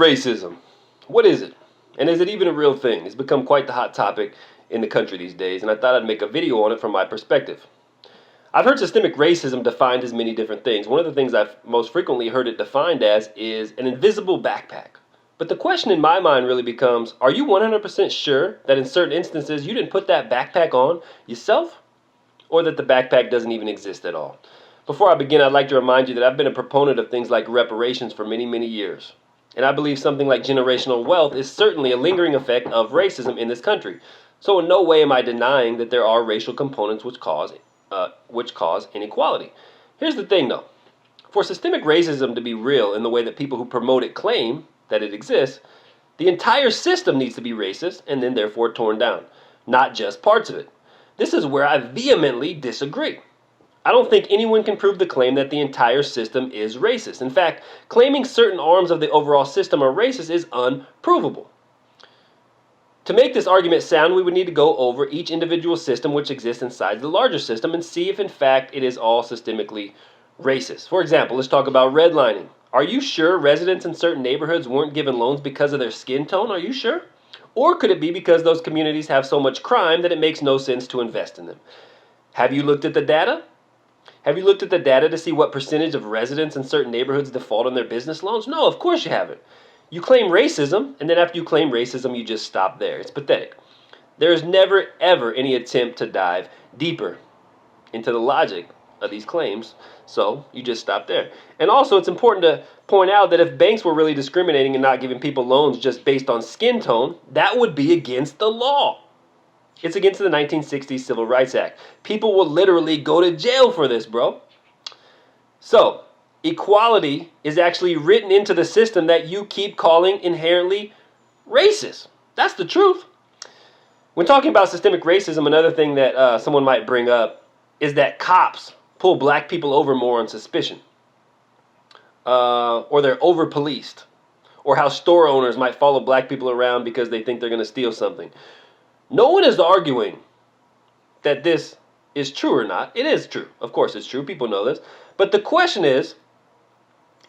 racism? What is it? And is it even a real thing? It's become quite the hot topic in the country these days, and I thought I'd make a video on it from my perspective. I've heard systemic racism defined as many different things. One of the things I've most frequently heard it defined as is an invisible backpack. But the question in my mind really becomes, are you 100% sure that in certain instances you didn't put that backpack on yourself? Or that the backpack doesn't even exist at all? Before I begin, I'd like to remind you that I've been a proponent of things like reparations for many, many years. And I believe something like generational wealth is certainly a lingering effect of racism in this country. So in no way am I denying that there are racial components which cause inequality. Here's the thing though. For systemic racism to be real in the way that people who promote it claim that it exists, the entire system needs to be racist and then therefore torn down, not just parts of it. This is where I vehemently disagree. I don't think anyone can prove the claim that the entire system is racist. In fact, claiming certain arms of the overall system are racist is unprovable. To make this argument sound, we would need to go over each individual system which exists inside the larger system and see if in fact it is all systemically racist. For example, let's talk about redlining. Are you sure residents in certain neighborhoods weren't given loans because of their skin tone? Are you sure? Or could it be because those communities have so much crime that it makes no sense to invest in them? Have you looked at the data? Have you looked at the data to see what percentage of residents in certain neighborhoods default on their business loans? No, of course you haven't. You claim racism, and then after you claim racism, you just stop there. It's pathetic. There is never, ever any attempt to dive deeper into the logic of these claims, so you just stop there. And also, it's important to point out that if banks were really discriminating and not giving people loans just based on skin tone, that would be against the law. It's against the 1960s Civil Rights Act. People will literally go to jail for this, bro. So, equality is actually written into the system that you keep calling inherently racist. That's the truth. When talking about systemic racism, another thing that someone might bring up is that cops pull black people over more on suspicion. Or they're over-policed. Or how store owners might follow black people around because they think they're going to steal something. No one is arguing that this is true or not. It is true. Of course it's true. People know this. But the question is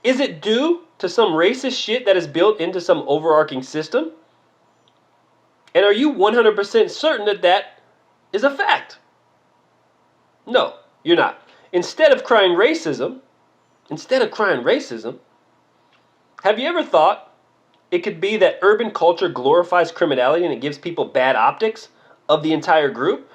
it due to some racist shit that is built into some overarching system? And are you 100% certain that that is a fact? No, you're not. Instead of crying racism, have you ever thought it could be that urban culture glorifies criminality and it gives people bad optics of the entire group?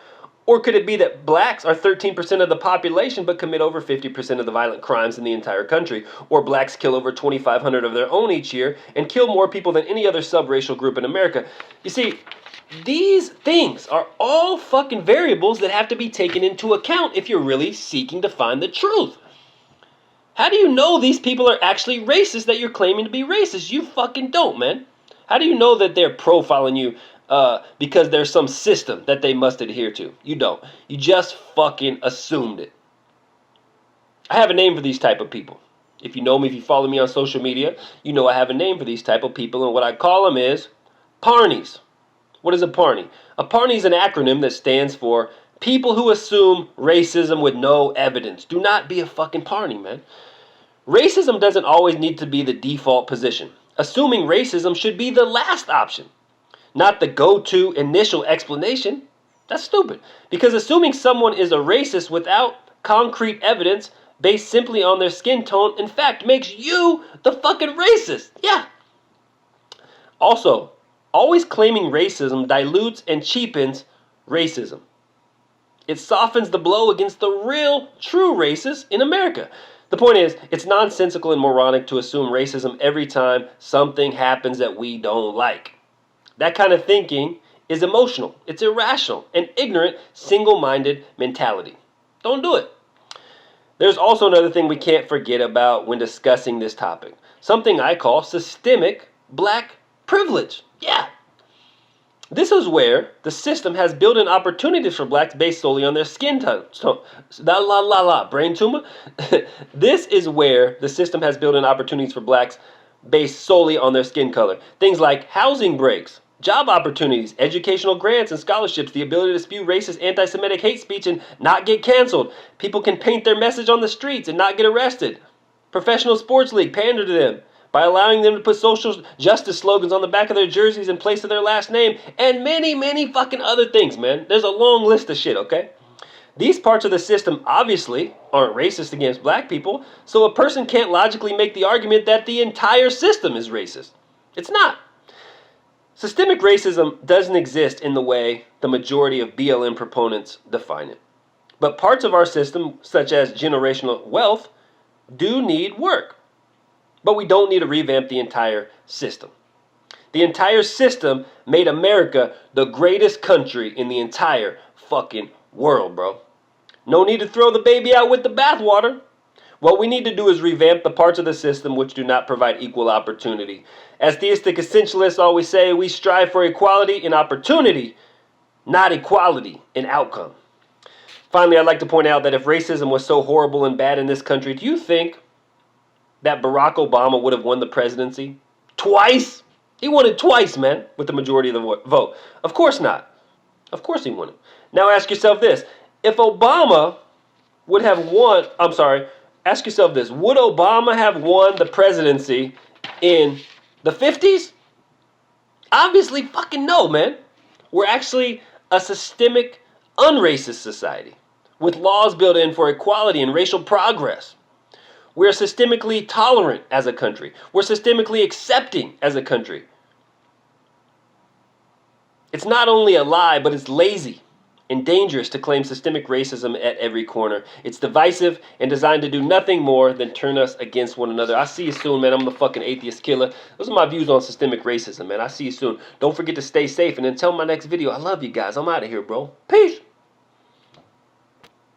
Or could it be that blacks are 13% of the population but commit over 50% of the violent crimes in the entire country? Or blacks kill over 2,500 of their own each year and kill more people than any other subracial group in America? You see, these things are all fucking variables that have to be taken into account if you're really seeking to find the truth. How do you know these people are actually racist that you're claiming to be racist? You fucking don't, man. How do you know that they're profiling you because there's some system that they must adhere to? You don't. You just fucking assumed it. I have a name for these type of people. If you know me, if you follow me on social media, you know I have a name for these type of people, and what I call them is Parnies. What is a Parney? A Parney is an acronym that stands for people who assume racism with no evidence. Do not be a fucking Parney, man. Racism doesn't always need to be the default position. Assuming racism should be the last option, not the go-to initial explanation. That's stupid. Because assuming someone is a racist without concrete evidence based simply on their skin tone, in fact, makes you the fucking racist. Yeah. Also, always claiming racism dilutes and cheapens racism. It softens the blow against the real, true racists in America. The point is, it's nonsensical and moronic to assume racism every time something happens that we don't like. That kind of thinking is emotional, it's irrational, and ignorant, single-minded mentality. Don't do it. There's also another thing we can't forget about when discussing this topic. Something I call systemic black privilege. Yeah. This is where the system has built-in opportunities for blacks based solely on their skin tone. Brain tumor? This is where the system has built-in opportunities for blacks based solely on their skin color. Things like housing breaks, job opportunities, educational grants and scholarships, the ability to spew racist, anti-Semitic hate speech and not get canceled. People can paint their message on the streets and not get arrested. Professional sports league, pander to them. by allowing them to put social justice slogans on the back of their jerseys in place of their last name, and many, many fucking other things, man. There's a long list of shit, okay? These parts of the system obviously aren't racist against black people, so a person can't logically make the argument that the entire system is racist. It's not. Systemic racism doesn't exist in the way the majority of BLM proponents define it. But parts of our system, such as generational wealth, do need work. But we don't need to revamp the entire system. The entire system made America the greatest country in the entire fucking world, bro. No need to throw the baby out with the bathwater. What we need to do is revamp the parts of the system which do not provide equal opportunity. As theistic essentialists always say, we strive for equality in opportunity, not equality in outcome. Finally, I'd like to point out that if racism was so horrible and bad in this country, do you think that Barack Obama would have won the presidency? Twice? He won it twice, man, with the majority of the vote. Of course not. Of course he won it. Now ask yourself this. If Obama would have won, ask yourself this. Would Obama have won the presidency in the 50s? Obviously fucking no, man. We're actually a systemic, unracist society with laws built in for equality and racial progress. We're systemically tolerant as a country. We're systemically accepting as a country. It's not only a lie, but it's lazy and dangerous to claim systemic racism at every corner. It's divisive and designed to do nothing more than turn us against one another. I'll see you soon, man. I'm the fucking atheist killer. Those are my views on systemic racism, man. I'll see you soon. Don't forget to stay safe, and until my next video, I love you guys. I'm out of here, bro. Peace.